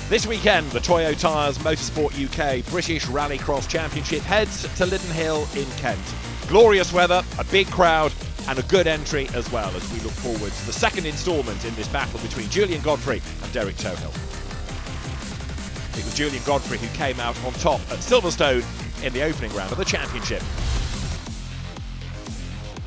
This weekend, the Toyo Tyres Motorsport UK British Rallycross Championship heads to Linden Hill in Kent. Glorious weather, a big crowd and a good entry as well as we look forward to the second instalment in this battle between Julian Godfrey and Derek Tohill. It was Julian Godfrey who came out on top at Silverstone in the opening round of the championship.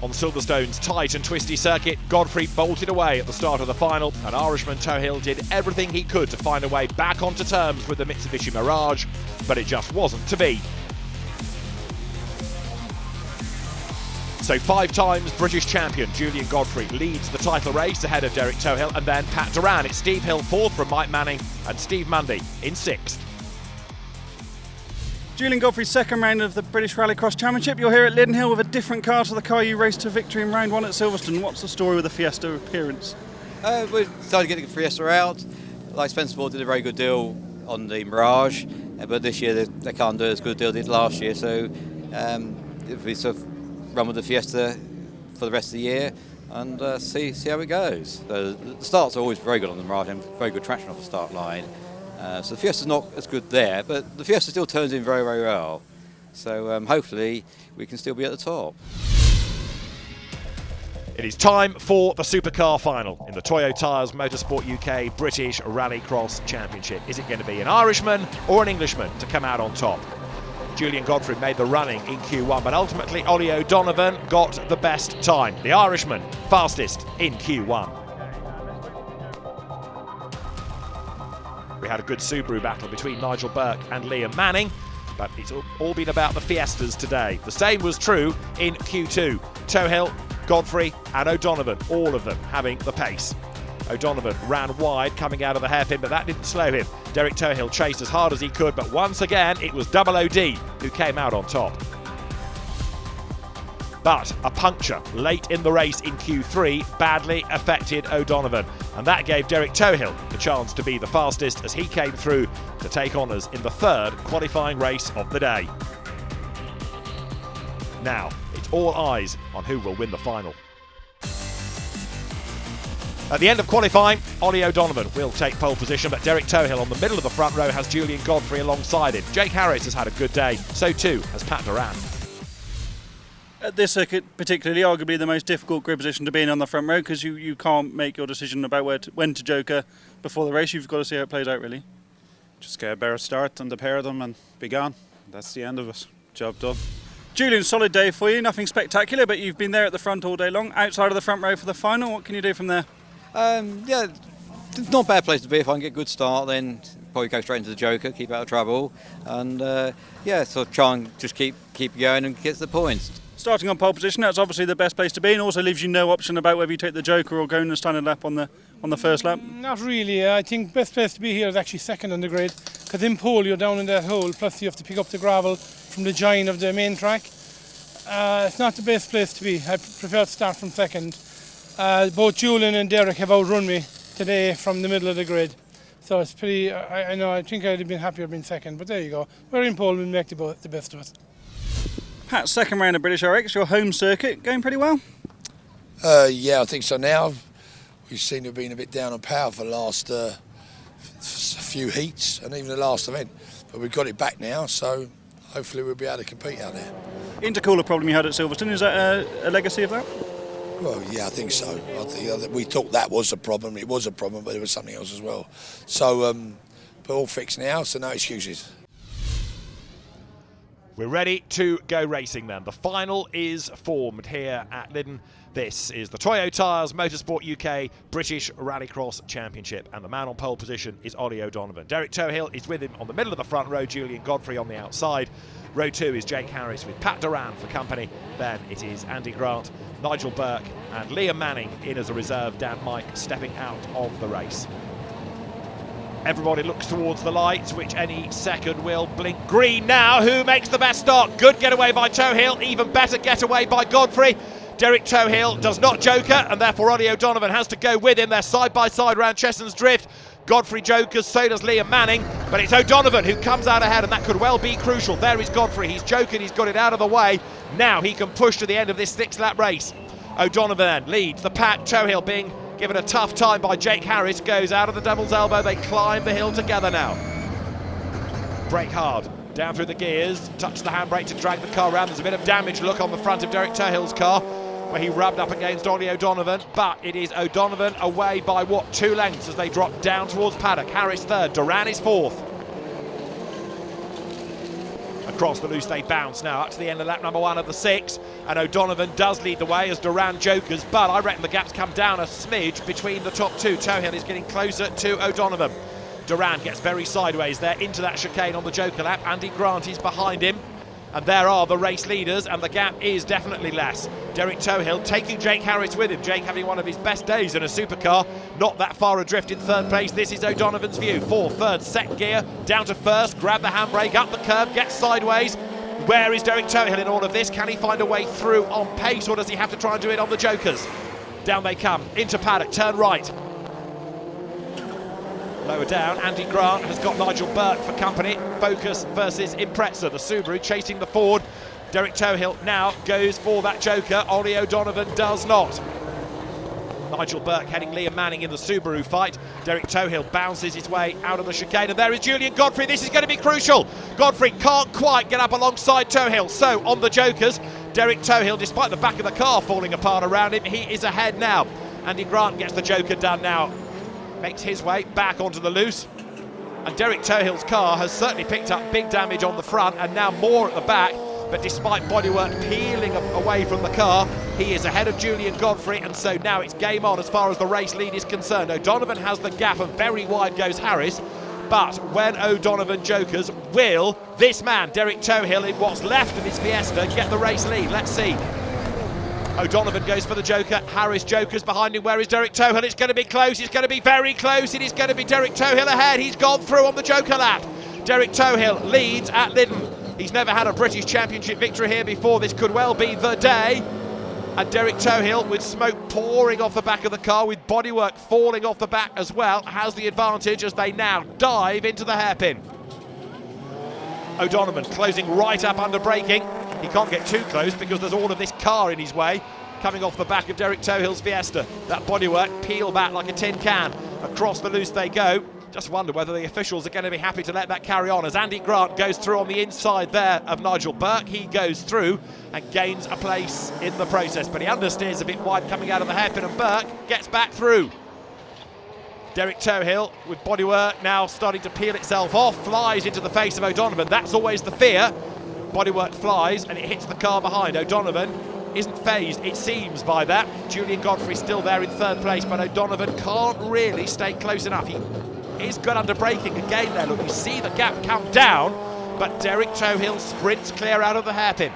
On Silverstone's tight and twisty circuit, Godfrey bolted away at the start of the final, and Irishman Tohill did everything he could to find a way back onto terms with the Mitsubishi Mirage, but it just wasn't to be. So 5 times British champion Julian Godfrey leads the title race ahead of Derek Tohill, and then Pat Duran. It's Steve Hill 4th from Mike Manning and Steve Mundy in 6th. Julian Godfrey's second round of the British Rallycross Championship. You're here at Linden Hill with a different car to the car you raced to victory in round 1 at Silverstone. What's the story with the Fiesta appearance? We started getting the Fiesta out. Like Spencer Sport did a very good deal on the Mirage, but this year they can't do as good a deal they did last year. So if we sort of run with the Fiesta for the rest of the year and see how it goes. The starts are always very good on the Mirage and very good traction off the start line. So the Fiesta's not as good there, but the Fiesta still turns in very, very well. So hopefully we can still be at the top. It is time for the supercar final in the Toyo Tyres Motorsport UK British Rallycross Championship. Is it going to be an Irishman or an Englishman to come out on top? Julian Godfrey made the running in Q1, but ultimately Ollie O'Donovan got the best time. The Irishman fastest in Q1. We had a good Subaru battle between Nigel Burke and Liam Manning, but it's all been about the Fiestas today. The same was true in Q2. Tohill, Godfrey and O'Donovan, all of them having the pace. O'Donovan ran wide coming out of the hairpin, but that didn't slow him. Derek Tohill chased as hard as he could, but once again it was Double OD who came out on top. But a puncture late in the race in Q3 badly affected O'Donovan, and that gave Derek Tohill the chance to be the fastest as he came through to take honours in the 3rd qualifying race of the day. Now, it's all eyes on who will win the final. At the end of qualifying, Ollie O'Donovan will take pole position, but Derek Tohill on the middle of the front row has Julian Godfrey alongside him. Jake Harris has had a good day, so too has Pat Duran. At this circuit, particularly, arguably the most difficult grid position to be in on the front row, because you can't make your decision about when to joker before the race. You've got to see how it plays out, really. Just get a better start on the pair of them and be gone. That's the end of it. Job done. Julian, solid day for you. Nothing spectacular, but you've been there at the front all day long. Outside of the front row for the final, what can you do from there? Yeah, it's not a bad place to be. If I can get a good start, then probably go straight into the joker, keep out of trouble, and so try and just keep going and get the points. Starting on pole position, that's obviously the best place to be, and also leaves you no option about whether you take the joker or go in the standard lap on the first lap. Not really. I think best place to be here is actually second on the grid, because in pole you're down in that hole, plus you have to pick up the gravel from the join of the main track. It's not the best place to be. I prefer to start from second. Both Julian and Derek have outrun me today from the middle of the grid, so it's pretty. I know. I think I'd have been happier being second, but there you go. We're in pole. We'll make the best of it. Pat, second round of British RX, your home circuit, going pretty well? Yeah, I think so now. We seem to have been a bit down on power for the last few heats and even the last event. But we've got it back now, so hopefully we'll be able to compete out there. Intercooler problem you had at Silverstone, is that a legacy of that? Well, yeah, I think so. I think we thought that was a problem. It was a problem, but there was something else as well. So, but all fixed now, so no excuses. We're ready to go racing then. The final is formed here at Linden. This is the Toyo Tyres Motorsport UK British Rallycross Championship, and the man on pole position is Ollie O'Donovan. Derek Tohill is with him on the middle of the front row, Julian Godfrey on the outside. Row 2 is Jake Harris with Pat Duran for company. Then it is Andy Grant, Nigel Burke and Liam Manning in as a reserve, Dan Mike stepping out of the race. Everybody looks towards the lights, which any second will blink green now. Who makes the best start? Good getaway by Tohill, even better getaway by Godfrey. Derek Tohill does not joker, and therefore Ollie O'Donovan has to go with him. They're side by side round Chesson's Drift. Godfrey jokers, so does Liam Manning, but it's O'Donovan who comes out ahead, and that could well be crucial. There is Godfrey, he's joking, he's got it out of the way. Now he can push to the end of this 6-lap race. O'Donovan leads, the Pat Tohill being given a tough time by Jake Harris, goes out of the devil's elbow. They climb the hill together now. Brake hard, down through the gears, touch the handbrake to drag the car around. There's a bit of damage look on the front of Derek Tohill's car, where he rubbed up against Ollie O'Donovan, but it is O'Donovan away by, 2 lengths as they drop down towards paddock. Harris third, Duran is fourth. Across the loose they bounce now up to the end of lap number 1 of the 6, and O'Donovan does lead the way as Duran jokers, but I reckon the gap's come down a smidge between the top 2. Tohill is getting closer to O'Donovan. Duran gets very sideways there into that chicane on the joker lap. Andy Grant is behind him, and there are the race leaders, and the gap is definitely less. Derek Tohill taking Jake Harris with him. Jake having one of his best days in a supercar, not that far adrift in third place. This is O'Donovan's view. Fourth, third, second gear, down to first, grab the handbrake, up the curb, gets sideways. Where is Derek Tohill in all of this? Can he find a way through on pace, or does he have to try and do it on the jokers? Down they come, into paddock, turn right. Lower down, Andy Grant has got Nigel Burke for company. Focus versus Impreza, the Subaru chasing the Ford. Derek Tohill now goes for that joker. Ollie O'Donovan does not. Nigel Burke heading Liam Manning in the Subaru fight. Derek Tohill bounces his way out of the chicane, and there is Julian Godfrey. This is going to be crucial. Godfrey can't quite get up alongside Tohill, so on the jokers, Derek Tohill, despite the back of the car falling apart around him, he is ahead now. Andy Grant gets the joker done now, makes his way back onto the loose, and Derek Tohill's car has certainly picked up big damage on the front and now more at the back, but despite bodywork peeling away from the car, he is ahead of Julian Godfrey, and so now it's game on as far as the race lead is concerned. O'Donovan has the gap and very wide goes Harris, but when O'Donovan jokers, will this man, Derek Tohill, in what's left of his Fiesta, get the race lead? Let's see. O'Donovan goes for the joker, Harris jokers behind him. Where is Derek Tohill? It's going to be close, it's going to be very close. It is going to be Derek Tohill ahead. He's gone through on the joker lap. Derek Tohill leads at Lyddon. He's never had a British Championship victory here before. This could well be the day. And Derek Tohill, with smoke pouring off the back of the car, with bodywork falling off the back as well, has the advantage as they now dive into the hairpin. O'Donovan closing right up under braking. He can't get too close because there's all of this car in his way coming off the back of Derek Tohill's Fiesta. That bodywork peel back like a tin can. Across the loose they go. Just wonder whether the officials are going to be happy to let that carry on as Andy Grant goes through on the inside there of Nigel Burke. He goes through and gains a place in the process, but he understeers a bit wide coming out of the hairpin, and Burke gets back through. Derek Tohill, with bodywork now starting to peel itself off, flies into the face of O'Donovan. That's always the fear. Bodywork flies and it hits the car behind. O'Donovan isn't phased, it seems, by that. Julian Godfrey still there in third place, but O'Donovan can't really stay close enough. He is good under braking again there. Look, you see the gap come down, but Derek Tohill sprints clear out of the hairpin.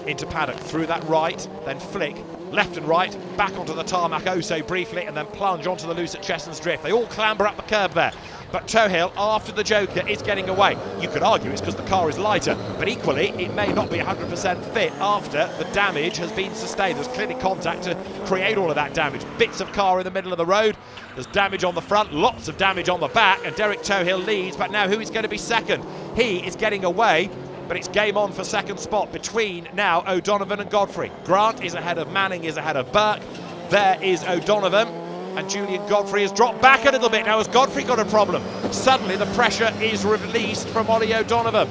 Into paddock, through that right, then flick, left and right, back onto the tarmac oh so briefly, and then plunge onto the loose at Cheston's Drift. They all clamber up the curb there, but Tohill, after the joker, is getting away. You could argue it's because the car is lighter, but equally, it may not be 100% fit after the damage has been sustained. There's clearly contact to create all of that damage. Bits of car in the middle of the road, there's damage on the front, lots of damage on the back, and Derek Tohill leads, but now who is going to be second? He is getting away, but it's game on for second spot between now O'Donovan and Godfrey. Grant is ahead of Manning, is ahead of Burke. There is O'Donovan, and Julian Godfrey has dropped back a little bit. Now has Godfrey got a problem? Suddenly the pressure is released from Ollie O'Donovan.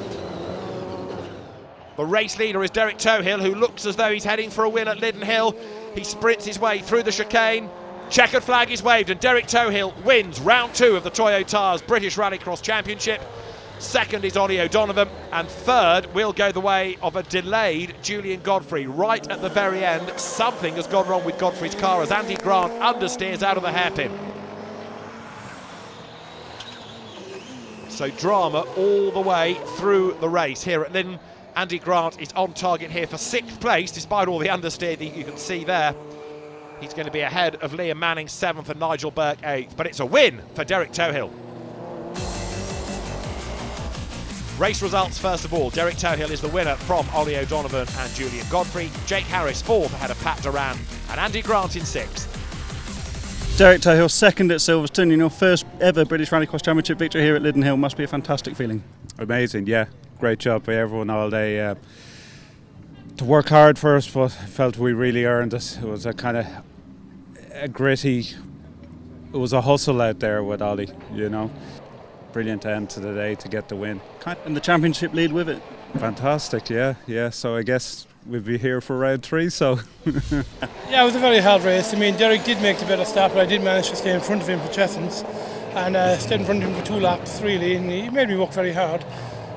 The race leader is Derek Tohill, who looks as though he's heading for a win at Lyddon Hill. He sprints his way through the chicane. Checkered flag is waved, and Derek Tohill wins round 2 of the Toyo Tyres British Rallycross Championship. Second is Ollie O'Donovan, and third will go the way of a delayed Julian Godfrey. Right at the very end, something has gone wrong with Godfrey's car as Andy Grant understeers out of the hairpin. So drama all the way through the race here at Lyddon. Andy Grant is on target here for 6th place, despite all the understeer that you can see there. He's going to be ahead of Liam Manning 7th and Nigel Burke 8th, but it's a win for Derek Tohill. Race results first of all. Derek Tohill is the winner from Ollie O'Donovan and Julian Godfrey. Jake Harris 4th ahead of Pat Duran, and Andy Grant in 6th. Derek Tohill second at Silverstone. Your first ever British Rallycross Championship victory here at Lyddon Hill must be a fantastic feeling. Amazing, yeah. Great job by everyone all day. to work hard first, but I felt we really earned it. It was a kind of a gritty, it was a hustle out there with Ollie, you know. Brilliant end to the day to get the win. And the championship lead with it. Fantastic, yeah. So I guess we'll be here for round 3, so. Yeah, it was a very hard race. I mean, Derek did make the better start, but I did manage to stay in front of him for Chessons and stayed in front of him for 2 laps, really, and he made me work very hard.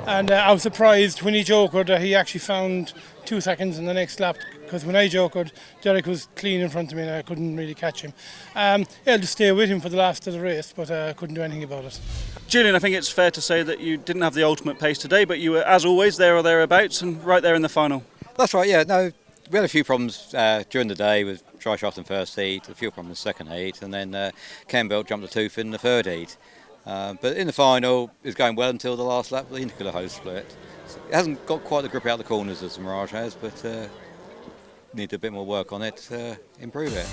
And I was surprised when he jokered that he actually found 2 seconds in the next lap, because when I jokered, Derek was clean in front of me and I couldn't really catch him. Yeah, I'll just stay with him for the last of the race, but I couldn't do anything about it. Julian, I think it's fair to say that you didn't have the ultimate pace today, but you were, as always, there or thereabouts and right there in the final. That's right, yeah. No, we had a few problems during the day with Trishaft in first heat, a few problems in the second heat, and then Campbell jumped the tooth in the third heat. But in the final, it was going well until the last lap of the intercooler hose split. So it hasn't got quite the grip out the corners as the Mirage has, but need a bit more work on it to improve it.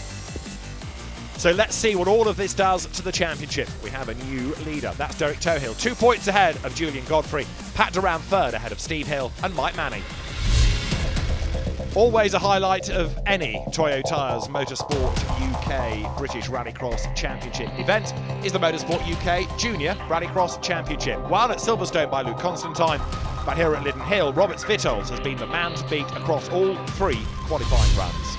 So let's see what all of this does to the championship. We have a new leader. That's Derek Tohill, 2 points ahead of Julian Godfrey. Pat Duran third ahead of Steve Hill and Mike Manning. Always a highlight of any Toyo Tyres Motorsport UK British Rallycross Championship event is the Motorsport UK Junior Rallycross Championship. Won at Silverstone by Luke Constantine, but here at Liddon Hill, Roberts Vitols has been the man to beat across all 3 qualifying runs.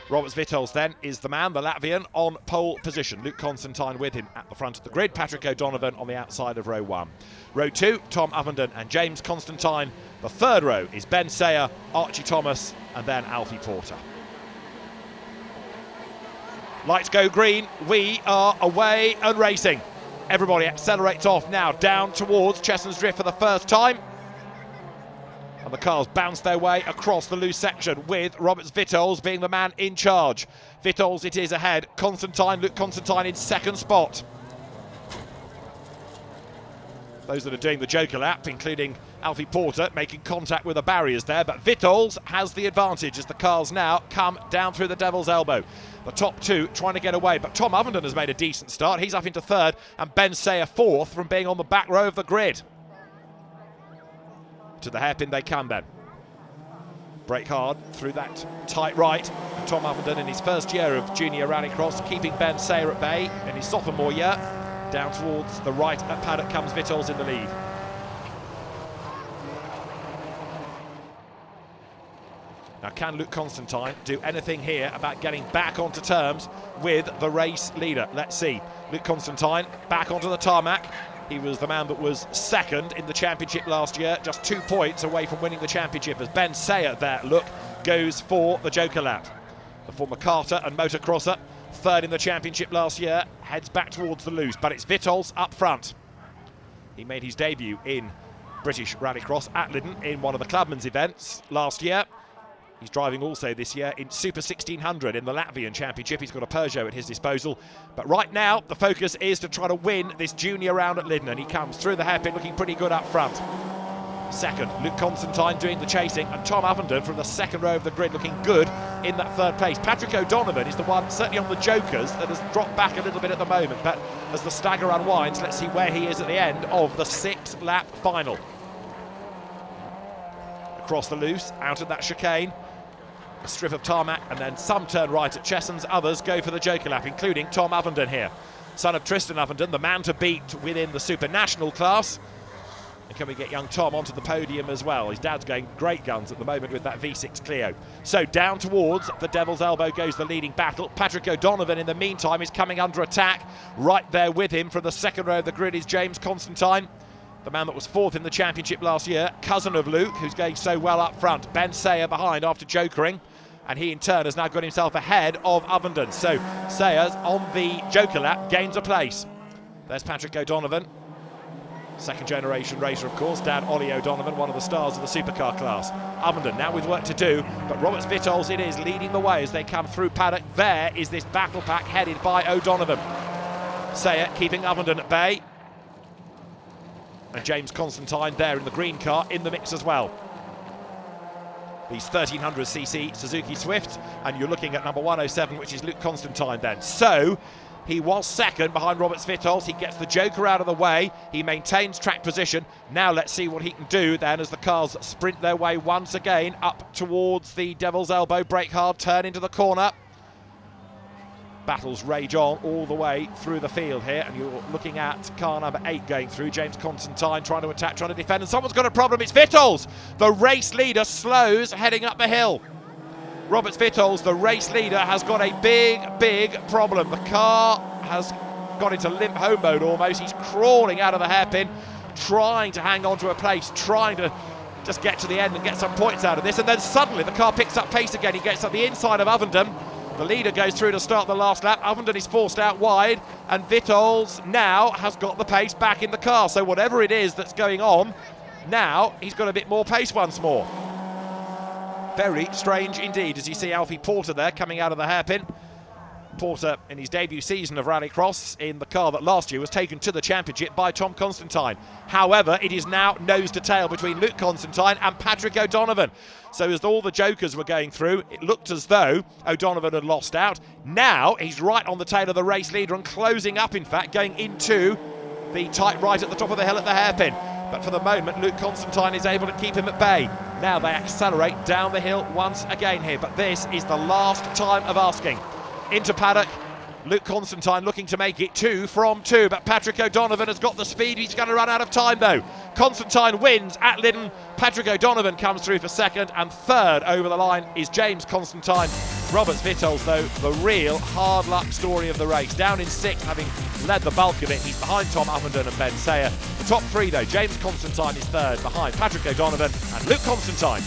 Roberts Vitols then is the man, the Latvian, on pole position. Luke Constantine with him at the front of the grid. Patrick O'Donovan on the outside of row 1. Row 2, Tom Ovenden and James Constantine. The third row is Ben Sayer, Archie Thomas and then Alfie Porter. Lights go green. We are away and racing. Everybody accelerates off now down towards Chessons Drift for the first time. And the cars bounce their way across the loose section with Roberts Vitols being the man in charge. Vitols it is ahead. Constantine, Luke Constantine in second spot. Those that are doing the Joker lap, including Alfie Porter, making contact with the barriers there. But Vitols has the advantage as the cars now come down through the Devil's Elbow. The top 2 trying to get away, but Tom Ovenden has made a decent start. He's up into third and Ben Sayer fourth from being on the back row of the grid. To the hairpin they come then. Brake hard through that tight right. Tom Ovenden in his first year of junior rallycross, keeping Ben Sayer at bay in his sophomore year. Down towards the right at paddock comes Vitols in the lead. Now can Luke Constantine do anything here about getting back onto terms with the race leader? Let's see. Luke Constantine back onto the tarmac. He was the man that was second in the championship last year, just 2 points away from winning the championship as Ben Sayer there, look, goes for the Joker lap. The former karter and motocrosser, third in the championship last year, heads back towards the loose, but it's Vitols up front. He made his debut in British Rallycross at Liddon in one of the Clubman's events last year. He's driving also this year in Super 1600 in the Latvian Championship. He's got a Peugeot at his disposal. But right now, the focus is to try to win this junior round at Liddon, and he comes through the hairpin looking pretty good up front. Second, Luke Constantine doing the chasing, and Tom Ovenden from the second row of the grid looking good in that third place. Patrick O'Donovan is the one, certainly on the Jokers, that has dropped back a little bit at the moment, but as the stagger unwinds, let's see where he is at the end of the 6-lap final. Across the loose, out of that chicane, a strip of tarmac, and then some turn right at Chessons. Others go for the Joker lap, including Tom Ovenden here. Son of Tristan Ovenden, the man to beat within the Super National class. And can we get young Tom onto the podium as well? His dad's going great guns at the moment with that V6 Clio. So down towards the Devil's Elbow goes the leading battle. Patrick O'Donovan in the meantime is coming under attack. Right there with him from the second row of the grid is James Constantine, the man that was fourth in the championship last year, cousin of Luke, who's going so well up front. Ben Sayer behind after jokering, and he in turn has now got himself ahead of Ovenden. So Sayers on the Joker lap gains a place. There's Patrick O'Donovan, second generation racer of course, Dad Ollie O'Donovan, one of the stars of the supercar class. Ovenden now with work to do, but Roberts Vitols it is leading the way as they come through paddock. There is this battle pack headed by O'Donovan. Sayer keeping Ovenden at bay. And James Constantine there in the green car in the mix as well. These 1300cc Suzuki Swifts, and you're looking at number 107, which is Luke Constantine then. So He was second behind Robert Svitals. He gets the Joker out of the way. He maintains track position. Now let's see what he can do then as the cars sprint their way once again up towards the Devil's Elbow. Brake hard, turn into the corner. Battles rage on all the way through the field here, and you're looking at car number 8 going through. James Constantine trying to attack, trying to defend, and someone's got a problem. It's Svitals. The race leader slows heading up the hill. Robert Svitals, the race leader, has got a big problem. The car has got into limp home mode almost. He's crawling out of the hairpin, trying to hang on to a place, trying to just get to the end and get some points out of this. And then suddenly the car picks up pace again. He gets up the inside of Ovenden. The leader goes through to start the last lap. Ovenden is forced out wide, and Svitals now has got the pace back in the car. So whatever it is that's going on, now he's got a bit more pace once more. Very strange indeed, as you see Alfie Porter there coming out of the hairpin. Porter in his debut season of Rallycross in the car that last year was taken to the championship by Tom Constantine. However, it is now nose to tail between Luke Constantine and Patrick O'Donovan. So as all the jokers were going through, it looked as though O'Donovan had lost out. Now he's right on the tail of the race leader and closing up, in fact, going into the tight right at the top of the hill at the hairpin. But for the moment, Luke Constantine is able to keep him at bay. Now they accelerate down the hill once again here, but this is the last time of asking. Into paddock, Luke Constantine looking to make it 2 from 2, but Patrick O'Donovan has got the speed. He's going to run out of time though. Constantine wins at Lyddon. Patrick O'Donovan comes through for second, and third over the line is James Constantine. Robert Svitals, though, the real hard luck story of the race. Down in 6th, having led the bulk of it. He's behind Tom Ovenden and Ben Sayer. The top 3 though, James Constantine is third behind Patrick O'Donovan and Luke Constantine.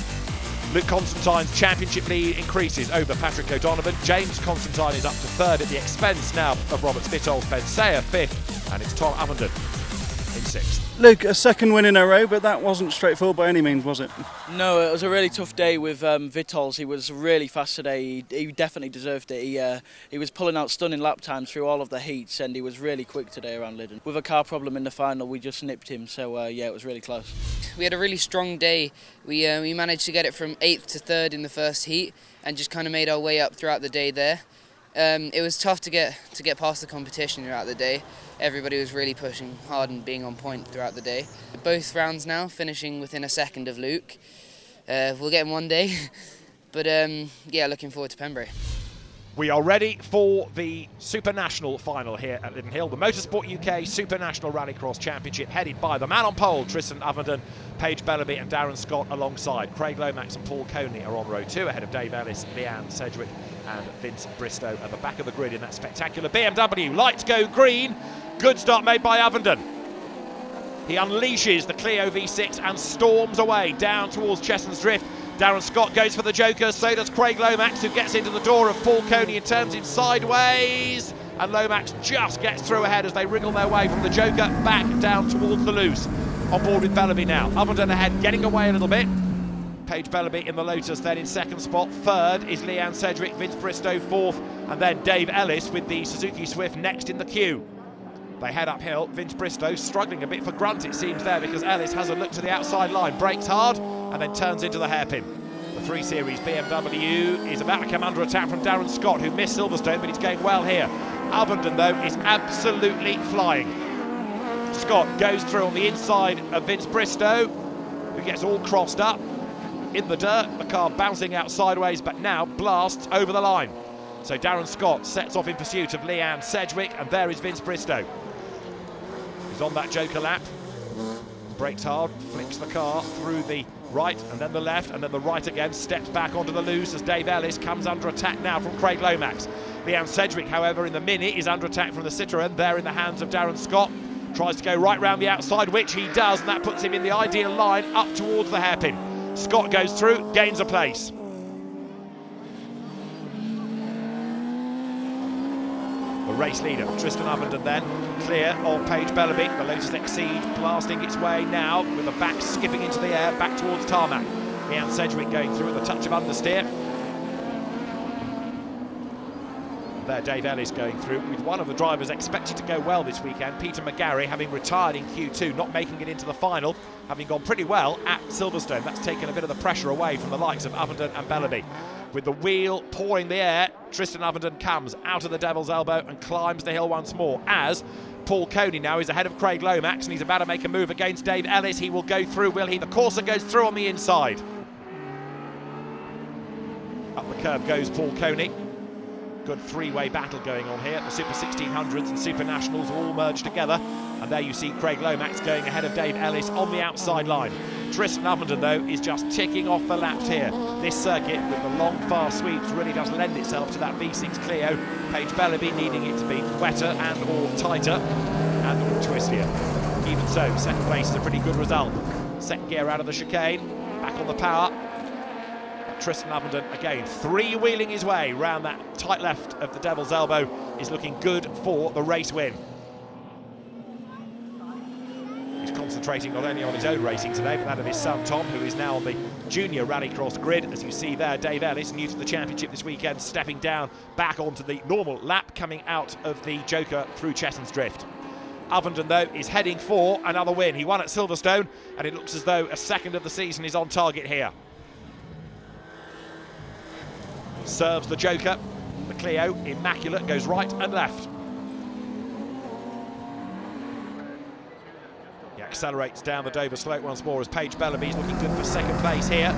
Luke Constantine's championship lead increases over Patrick O'Donovan. James Constantine is up to third at the expense now of Robert Svitals. Ben Sayer 5th, and it's Tom Ovenden in 6th. Luke, a second win in a row, but that wasn't straightforward by any means, was it? No, it was a really tough day with Svitals. He was really fast today. He definitely deserved it. He was pulling out stunning lap times through all of the heats, and he was really quick today around Lyddon. With a car problem in the final, we just nipped him, so yeah, it was really close. We had a really strong day. We managed to get it from 8th to 3rd in the first heat, and just kind of made our way up throughout the day there. It was tough to get past the competition throughout the day. Everybody was really pushing hard and being on point throughout the day. Both rounds now, finishing within a second of Luke. We'll get him one day, but yeah, looking forward to Pembrey. We are ready for the Super National final here at Lyddon Hill. The Motorsport UK Super National Rallycross Championship, headed by the man on pole, Tristan Ovenden, Paige Bellaby and Darren Scott alongside. Craig Lomax and Paul Coney are on row 2, ahead of Dave Ellis, Leanne Sedgwick and Vince Bristow at the back of the grid in that spectacular BMW. Lights go green. Good start made by Ovenden. He unleashes the Clio V6 and storms away down towards Chesson's Drift. Darren Scott goes for the Joker, so does Craig Lomax, who gets into the door of Paul Coney and turns him sideways. And Lomax just gets through ahead as they wriggle their way from the Joker back down towards the loose. On board with Bellaby now. Ovenden ahead, getting away a little bit. Paige Bellaby in the Lotus then in second spot. Third is Leanne Sedgwick, Vince Bristow fourth, and then Dave Ellis with the Suzuki Swift next in the queue. They head uphill. Vince Bristow struggling a bit for grunt, it seems, there, because Ellis has a look to the outside line, brakes hard, and then turns into the hairpin. The 3 Series BMW is about to come under attack from Darren Scott, who missed Silverstone, but he's going well here. Ovenden, though, is absolutely flying. Scott goes through on the inside of Vince Bristow, who gets all crossed up in the dirt. The car bouncing out sideways, but now blasts over the line. So Darren Scott sets off in pursuit of Leanne Sedgwick, and there is Vince Bristow. He's on that Joker lap, brakes hard, flicks the car through the right and then the left and then the right again, steps back onto the loose as Dave Ellis comes under attack now from Craig Lomax. Leanne Sedgwick, however, in the Mini is under attack from the Citroën, there in the hands of Darren Scott. Tries to go right round the outside, which he does, and that puts him in the ideal line up towards the hairpin. Scott goes through, gains a place. The race leader, Tristan Ovenden, then clear of Paige Bellaby. The Lotus Exceed blasting its way now with the back skipping into the air back towards tarmac. Leanne Sedgwick going through with a touch of understeer. There, Dave Ellis going through with one of the drivers expected to go well this weekend, Peter McGarry, having retired in Q2, not making it into the final, having gone pretty well at Silverstone. That's taken a bit of the pressure away from the likes of Ovenden and Bellaby. with the wheel pouring the air. Tristan Ovenden comes out of the Devil's Elbow and climbs the hill once more as Paul Coney now is ahead of Craig Lomax, and he's about to make a move against Dave Ellis. He will go through, will he? The Corsa goes through on the inside. Up the curb goes Paul Coney. Good three-way battle going on here. The Super 1600s and Super Nationals all merged together. And there you see Craig Lomax going ahead of Dave Ellis on the outside line. Tristan Ovenden, though, is just ticking off the laps here. This circuit, with the long, fast sweeps, really does lend itself to that V6 Clio. Paige Bellaby needing it to be wetter and or tighter and or twistier. Even so, second place is a pretty good result. Second gear out of the chicane, back on the power. Tristan Ovenden, again, three-wheeling his way round that tight left of the Devil's Elbow, is looking good for the race win. He's concentrating not only on his own racing today, but that of his son Tom, who is now on the junior Rallycross grid. As you see there, Dave Ellis, new to the championship this weekend, stepping down back onto the normal lap, coming out of the Joker through Cheshunt's Drift. Ovenden, though, is heading for another win. He won at Silverstone, and it looks as though a second of the season is on target here. Serves the Joker, the Clio, immaculate, goes right and left. He accelerates down the Dover slope once more as Paige Bellaby's looking good for second place here.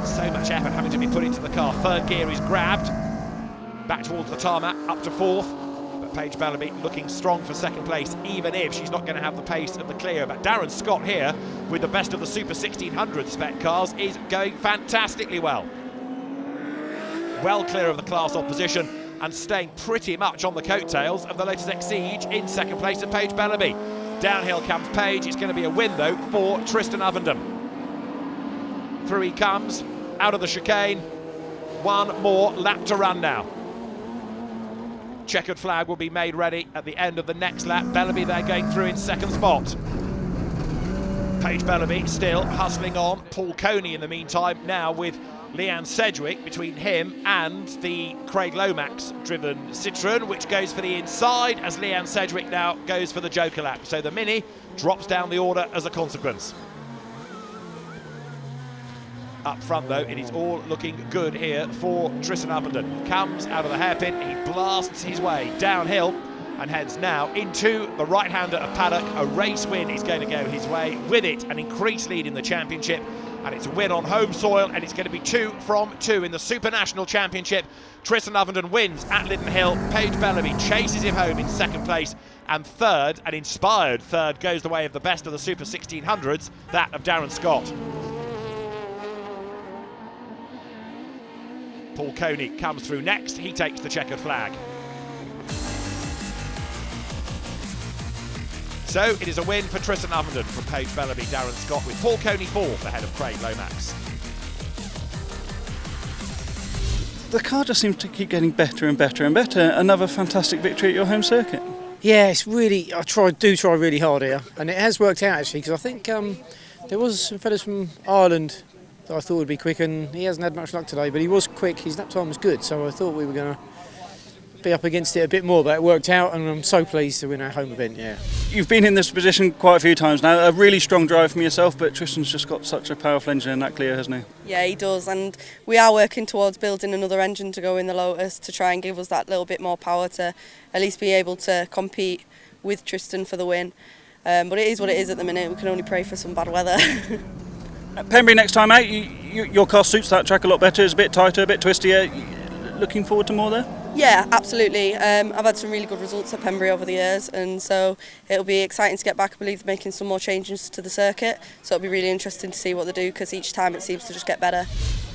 So much effort having to be put into the car. Third gear is grabbed, back towards the tarmac, up to fourth. But Paige Bellaby looking strong for second place, even if she's not going to have the pace of the Clio. But Darren Scott here, with the best of the Super 1600 spec cars, is going fantastically well. Well clear of the class opposition and staying pretty much on the coattails of the Lotus Exige in second place to Paige Bellaby. Downhill comes Paige. It's going to be a win, though, for Tristan Ovenden. Through he comes, out of the chicane. One more lap to run now. Checkered flag will be made ready at the end of the next lap. Bellaby there going through in second spot. Paige Bellaby still hustling on. Paul Coney in the meantime now with Leanne Sedgwick between him and the Craig Lomax driven Citroën, which goes for the inside as Leanne Sedgwick now goes for the Joker lap. So the Mini drops down the order as a consequence. Up front, though, it is all looking good here for Tristan Ovenden. He comes out of the hairpin, he blasts his way downhill and heads now into the right-hander of Paddock. A race win is going to go his way. With it, an increased lead in the championship, and it's a win on home soil, and it's going to be 2 from 2 in the Super National Championship. Tristan Ovenden wins at Linden Hill. Paige Bellaby chases him home in second place, and third, an inspired third, goes the way of the best of the Super 1600s, that of Darren Scott. Paul Coney comes through next. He takes the checkered flag. So it is a win for Tristan Ovenden from Paige Bellaby, Darren Scott, with Paul Coney fourth ahead of Craig Lomax. The car just seems to keep getting better and better and better. Another fantastic victory at your home circuit. Yeah, it's really, I do try really hard here, and it has worked out actually, because I think there was some fellas from Ireland that I thought would be quick, and he hasn't had much luck today, but he was quick, his lap time was good, so I thought we were going to be up against it a bit more, but it worked out, and I'm so pleased to win our home event, yeah. You've been in this position quite a few times now, a really strong drive from yourself, but Tristan's just got such a powerful engine in that Clio, hasn't he? Yeah, he does, and we are working towards building another engine to go in the Lotus to try and give us that little bit more power to at least be able to compete with Tristan for the win. But it is what it is at the minute, we can only pray for some bad weather. At Pembrey next time out, your car suits that track a lot better, it's a bit tighter, a bit twistier. Looking forward to more there? Yeah, absolutely. I've had some really good results at Pembrey over the years, and so it'll be exciting to get back. I believe they're making some more changes to the circuit, so it'll be really interesting to see what they do, because each time it seems to just get better.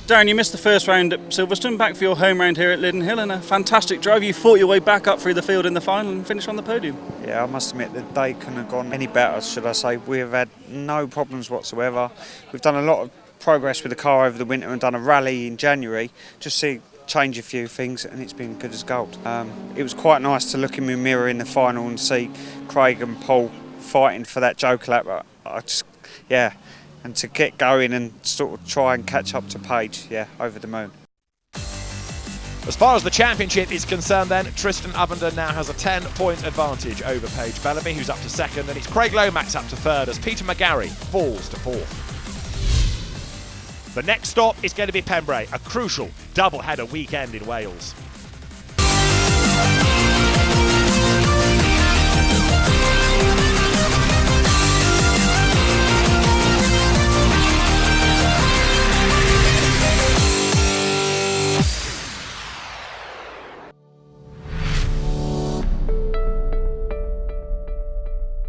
Darren, you missed the first round at Silverstone, back for your home round here at Linden Hill, and a fantastic drive. You fought your way back up through the field in the final and finished on the podium. Yeah, I must admit the day couldn't have gone any better, should I say. We've had no problems whatsoever. We've done a lot of progress with the car over the winter and done a rally in January, just to change a few things, and it's been good as gold. It was quite nice to look in my mirror in the final and see Craig and Paul fighting for that Joker lap. And to get going and sort of try and catch up to Paige, over the moon. As far as the championship is concerned then, Tristan Ovenden now has a 10-point advantage over Paige Bellaby, who's up to second, and it's Craig Lomax up to third as Peter McGarry falls to fourth. The next stop is going to be Pembrey, a crucial double-header weekend in Wales.